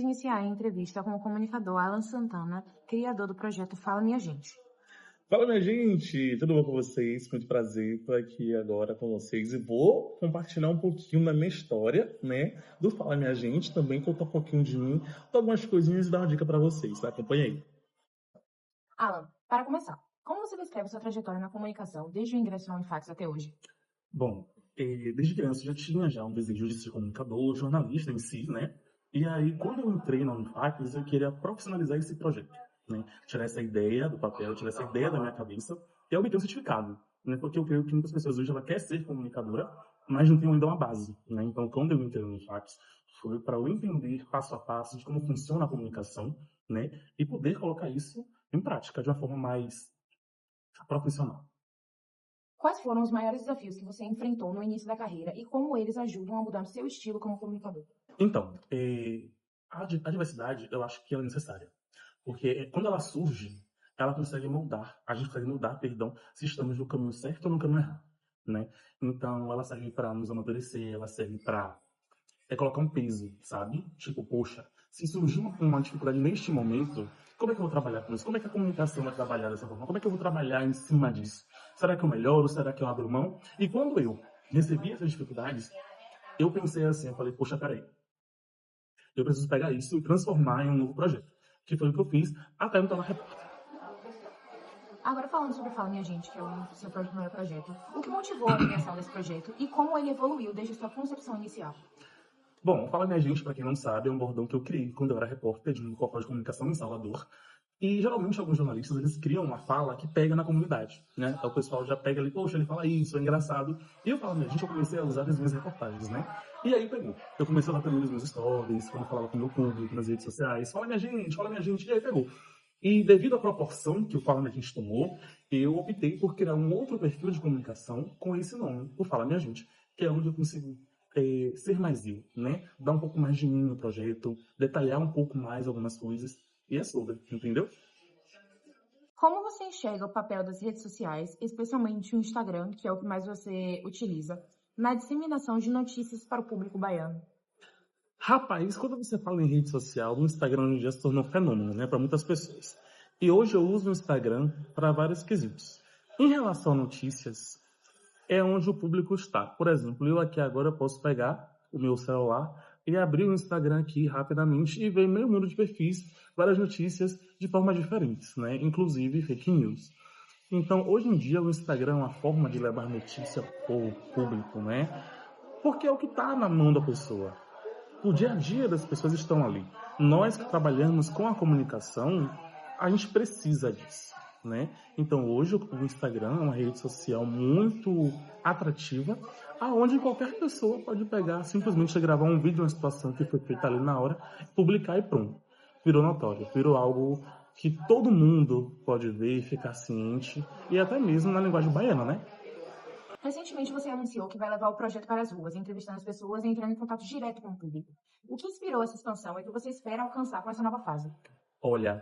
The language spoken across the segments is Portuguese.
iniciar a entrevista com o comunicador Alan Santana, criador do projeto Fala Minha Gente. Fala, minha gente! Tudo bom com vocês? Muito prazer, estou aqui agora com vocês e vou compartilhar um pouquinho da minha história, né? Do Fala Minha Gente, também contar um pouquinho de mim, algumas coisinhas e dar uma dica para vocês, tá? Acompanha aí. Alan, para começar, como você descreve sua trajetória na comunicação desde o ingresso na Unifax até hoje? Bom, desde criança eu já tinha um desejo de ser comunicador, jornalista em si, né? E aí, quando eu entrei na Unifax, eu queria profissionalizar esse projeto, né? Tirar essa ideia do papel, tirar essa ideia da minha cabeça e obter um certificado, né? Porque eu creio que muitas pessoas hoje ela quer ser comunicadora, mas não tem ainda uma base, né? Então, quando eu entrei na Unifax, foi para eu entender passo a passo de como funciona a comunicação, né? E poder colocar isso em prática de uma forma mais profissional. Quais foram os maiores desafios que você enfrentou no início da carreira e como eles ajudam a mudar o seu estilo como comunicador? Então, a diversidade, eu acho que ela é necessária. Porque quando ela surge, ela consegue moldar, a gente consegue mudar, perdão, se estamos no caminho certo ou no caminho errado, né? Então, ela serve para nos amadurecer, ela serve para colocar um peso, sabe? Tipo, poxa, se surgir uma dificuldade neste momento, como é que eu vou trabalhar com isso? Como é que a comunicação vai trabalhar dessa forma? Como é que eu vou trabalhar em cima disso? Será que eu melhoro? Será que eu abro mão? E quando eu recebi essas dificuldades, eu pensei assim, eu falei, poxa, peraí, eu preciso pegar isso e transformar em um novo projeto. Que foi o que eu fiz até me tornar repórter. Agora falando sobre Fala Minha Gente, que é o seu primeiro projeto, o que motivou a criação desse projeto e como ele evoluiu desde sua concepção inicial? Bom, Fala Minha Gente, para quem não sabe, é um bordão que eu criei quando eu era repórter de um portal de comunicação em Salvador. E geralmente alguns jornalistas, eles criam uma fala que pega na comunidade, né? Então o pessoal já pega ali, poxa, ele fala isso, é engraçado. E eu falo, minha gente, eu comecei a usar nas minhas reportagens, né? E aí pegou. Eu comecei a usar também nos meus stories, quando eu falava com o meu público, nas redes sociais. Fala minha gente, e aí pegou. E devido à proporção que o Fala Minha Gente tomou, eu optei por criar um outro perfil de comunicação com esse nome, o Fala Minha Gente, que é onde eu consigo ser mais eu, né? Dar um pouco mais de mim no projeto, detalhar um pouco mais algumas coisas. E é sobre, entendeu? Como você enxerga o papel das redes sociais, especialmente o Instagram, que é o que mais você utiliza, na disseminação de notícias para o público baiano? Rapaz, quando você fala em rede social, o Instagram hoje em dia se tornou um fenômeno, né, para muitas pessoas. E hoje eu uso o Instagram para vários quesitos. Em relação a notícias, é onde o público está. Por exemplo, eu aqui agora posso pegar o meu celular e abrir o Instagram aqui rapidamente e ver meu número de perfis, várias notícias de formas diferentes, né, inclusive fake news. Então, hoje em dia, o Instagram é uma forma de levar notícia para o público, né? Porque é o que está na mão da pessoa. O dia a dia das pessoas estão ali. Nós que trabalhamos com a comunicação, a gente precisa disso, né? Então hoje o Instagram é uma rede social muito atrativa, aonde qualquer pessoa pode pegar, simplesmente gravar um vídeo de uma situação que foi feita ali na hora, publicar e pronto. Virou notório, virou algo que todo mundo pode ver, ficar ciente, e até mesmo na linguagem baiana, né? Recentemente você anunciou que vai levar o projeto para as ruas, entrevistando as pessoas e entrando em contato direto com o público. O que inspirou essa expansão e o que você espera alcançar com essa nova fase? Olha,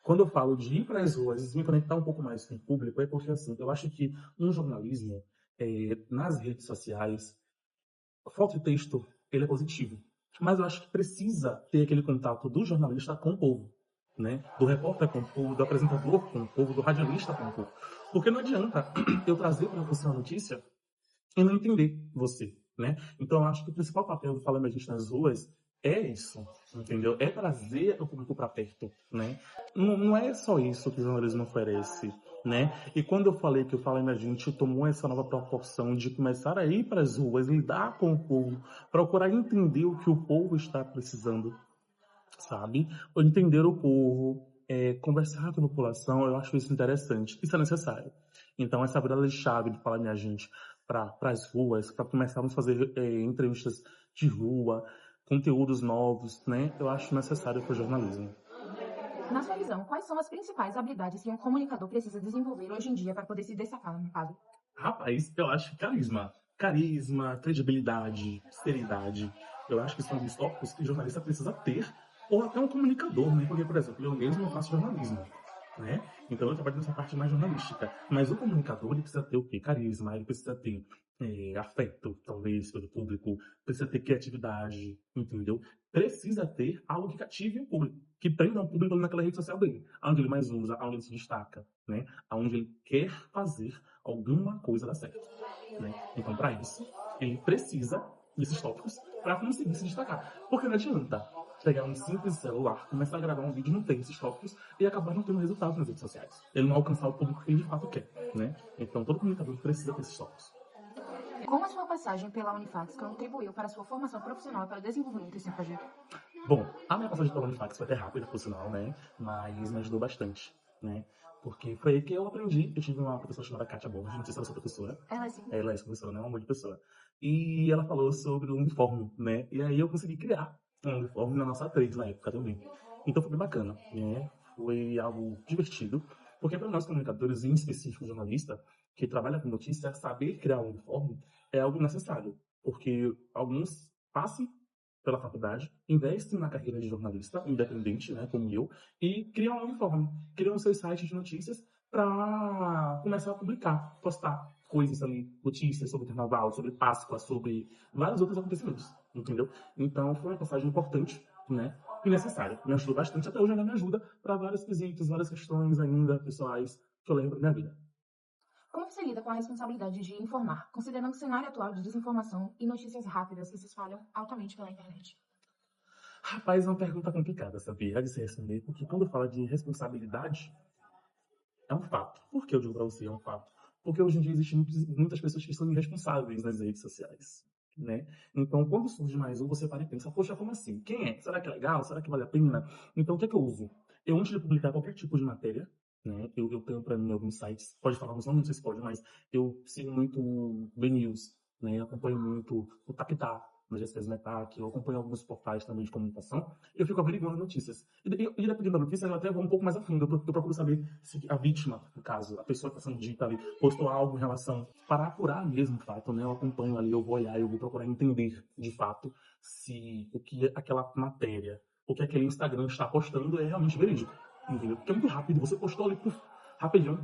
quando eu falo de ir para as ruas e me conectar um pouco mais com o público, é porque assim, eu acho que um jornalismo nas redes sociais, foto e texto, ele é positivo. Mas eu acho que precisa ter aquele contato do jornalista com o povo, né? Do repórter com o povo, do apresentador com o povo, do radialista com o povo. Porque não adianta eu trazer para você uma notícia e não entender você, né? Então eu acho que o principal papel do Fala Minha Gente nas ruas é isso, entendeu? É trazer o público para perto, né? Não é só isso que o jornalismo oferece, né? E quando eu falei que o Fala Minha Gente tomou essa nova proporção de começar a ir para as ruas, lidar com o povo, procurar entender o que o povo está precisando, sabe? Ou entender o povo, conversar com a população, eu acho isso interessante, isso é necessário. Então essa virada de chave de Fala Minha Gente para as ruas, para começarmos a fazer entrevistas de rua, conteúdos novos, né? Eu acho necessário para o jornalismo. Na sua visão, quais são as principais habilidades que um comunicador precisa desenvolver hoje em dia para poder se destacar no mercado? Rapaz, eu acho que carisma. Carisma, credibilidade, seriedade. Eu acho que são os tópicos que o jornalista precisa ter, ou até um comunicador, né? Porque, por exemplo, eu mesmo faço jornalismo. né? Então eu trabalho nessa parte mais jornalística. Mas o comunicador, ele precisa ter o quê? Carisma, ele precisa ter afeto, talvez, pelo público, precisa ter criatividade, entendeu? Precisa ter algo que cative o público, que prenda o público naquela rede social dele, onde ele mais usa, onde ele se destaca, né? Onde ele quer fazer alguma coisa dar certo, né? Então, para isso, ele precisa desses tópicos para conseguir se destacar. Porque não adianta pegar um simples celular, começar a gravar um vídeo e não ter esses tópicos e acabar não tendo resultado nas redes sociais. Ele não alcançar o público que ele de fato quer, né? Então, todo comunicador precisa ter esses tópicos. Como a sua passagem pela Unifax contribuiu para a sua formação profissional e para o desenvolvimento desse projeto? Bom, a minha passagem pela Unifax foi até rápida, por sinal, né? Mas me ajudou bastante, né? Porque foi aí que eu aprendi. Eu tive uma professora chamada Kátia Borges, não sei se ela é sua professora. Ela sim. Ela é essa professora, né? É um amor de pessoa. E ela falou sobre o uniforme, né? E aí eu consegui criar um uniforme na nossa atriz na época também. Então foi bem bacana, né? Foi algo divertido. Porque para nós comunicadores, em específico jornalista, que trabalha com notícia, saber criar um uniforme é algo necessário. Porque alguns passam pela faculdade, investem na carreira de jornalista independente, né, como eu, e criam um uniforme, criam seus sites de notícias para começar a publicar, postar coisas ali, notícias sobre carnaval, sobre Páscoa, sobre vários outros acontecimentos, entendeu? Então foi uma passagem importante, né, e necessária. Me ajudou bastante, até hoje ainda me ajuda para vários quesitos, várias questões ainda pessoais que eu lembro da minha vida. Como você lida com a responsabilidade de informar, considerando o cenário atual de desinformação e notícias rápidas que se espalham altamente pela internet? Rapaz, é uma pergunta complicada, sabia? De se responder, porque quando fala de responsabilidade, é um fato. Por que eu digo pra você é um fato? Porque hoje em dia existem muitas pessoas que são irresponsáveis nas redes sociais, né? Então, quando surge mais um, você para e pensa, poxa, como assim? Quem é? Será que é legal? Será que vale a pena? Então, o que é que eu uso? Eu, antes de publicar qualquer tipo de matéria, né? Eu tenho para mim alguns sites, pode falar nos nomes, não sei se pode, mas eu sigo muito o BNews, né? Eu acompanho muito o TapTap, no GCS Metac, eu acompanho alguns portais também de comunicação, eu fico averiguando notícias. E dependendo da notícia, eu até vou um pouco mais a fundo, eu procuro saber se a vítima, no caso, a pessoa que está sendo dita ali, postou algo em relação, para apurar mesmo o fato, né? Eu acompanho ali, eu vou olhar, eu vou procurar entender, de fato, se o que aquela matéria, o que aquele Instagram está postando é realmente verídico, entendeu? Porque é muito rápido, você postou ali, puf, rapidão,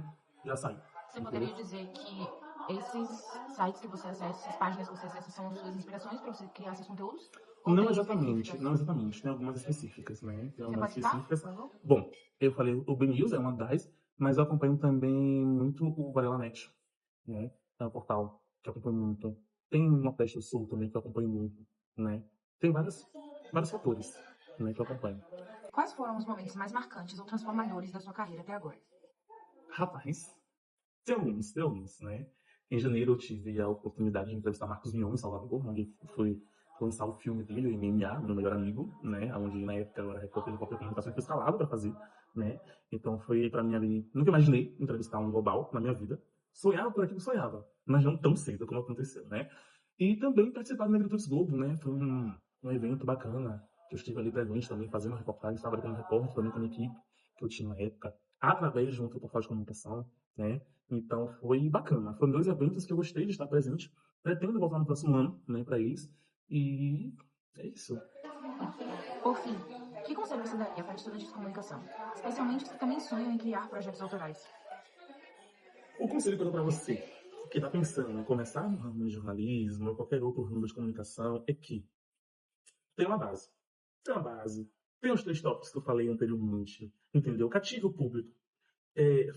já sai. Você poderia dizer que esses sites que você acessa, essas páginas que você acessa, são suas inspirações para você criar seus conteúdos? Ou Não tem exatamente, específicas? não exatamente. Tem algumas específicas, né? Tem Você algumas pode citar, específicas. por favor? Bom, eu falei, o BNews é uma das, mas eu acompanho também muito o VarelaNet, né? É um portal que eu acompanho muito. Tem o Nordeste do Sul também que eu acompanho muito, né? Tem vários fatores, né, que eu acompanho. Quais foram os momentos mais marcantes ou transformadores da sua carreira até agora? Rapaz, tem alguns, né? Em janeiro eu tive a oportunidade de entrevistar Marcos Mion em Salvador, onde foi lançar o filme dele, o MMA, Meu Melhor Amigo, né? Onde na época eu era repórter de qualquer comunicação e fui escalado para fazer, né? Então foi para mim ali, nunca imaginei entrevistar um global na minha vida. Sonhava por aquilo, sonhava, mas não tão cedo como aconteceu, né? E também participar do Negritudes Globo, né? Foi um evento bacana, que eu estive ali presente também, fazendo reportagem, estava ali como repórter também com a minha equipe, que eu tinha na época, através de um outro portal de comunicação, né? Então foi bacana. Foram dois eventos que eu gostei de estar presente. Pretendo voltar no próximo ano, né, para eles. E é isso. Por fim, que conselho você daria para estudantes de comunicação, especialmente os que também sonham em criar projetos autorais? O conselho que eu dou para você, que está pensando em começar no ramo de jornalismo ou qualquer outro ramo de comunicação, é que tem uma base. Tem uma base. Tem os três tópicos que eu falei anteriormente. Entendeu? Cative o público.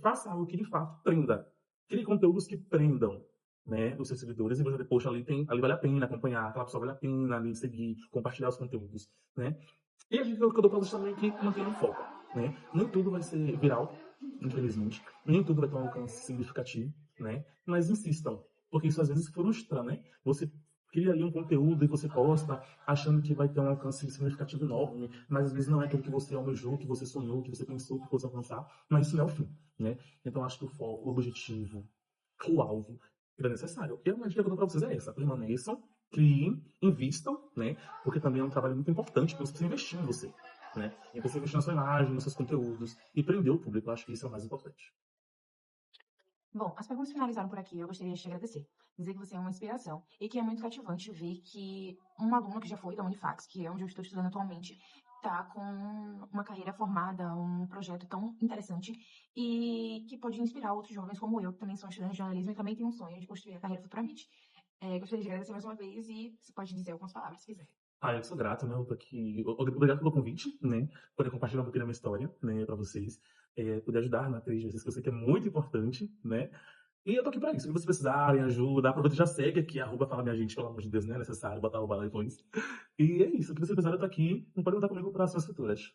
Faça algo que de fato prenda. Crie conteúdos que prendam, né, os seus seguidores e você depois ali vale a pena acompanhar, aquela pessoa vale a pena ali seguir, compartilhar os conteúdos, né? E a dica que eu dou pra vocês também é que mantenham um foco, né? Nem tudo vai ser viral, infelizmente. Nem tudo vai ter um alcance significativo, né? Mas insistam, porque isso às vezes frustra, né? Você cria ali um conteúdo e você posta achando que vai ter um alcance significativo enorme, mas às vezes não é aquilo que você almejou, que você sonhou, que você pensou que fosse alcançar, mas isso não é o fim, né? Então acho que o foco, o objetivo, o alvo é necessário. E uma dica que eu dou para vocês é essa: permaneçam, criem, invistam, né? Porque também é um trabalho muito importante, porque você precisa investir em você, né? E você investir na sua imagem, nos seus conteúdos e prender o público. Eu acho que isso é o mais importante. Bom, as perguntas finalizaram por aqui. Eu gostaria de te agradecer. Dizer que você é uma inspiração e que é muito cativante ver que um aluno que já foi da Unifax, que é onde eu estou estudando atualmente, tá com uma carreira formada, um projeto tão interessante e que pode inspirar outros jovens como eu, que também sou estudante de jornalismo e também tenho um sonho de construir a carreira futuramente. Gostaria de agradecer mais uma vez e você pode dizer algumas palavras se quiser. Eu sou grato, né? Eu tô aqui. Obrigado pelo convite, né? Poder compartilhar um pouquinho da minha história, né, para vocês. Poder ajudar na atriz, que eu sei que é muito importante, né? E eu tô aqui pra isso. Se vocês precisarem, ajuda, aproveita e já segue aqui, @fala minha gente, pelo amor de Deus, não é necessário botar o balão depois. E é isso. O que vocês precisarem, eu tô aqui. Não pode contar comigo para as suas futuras.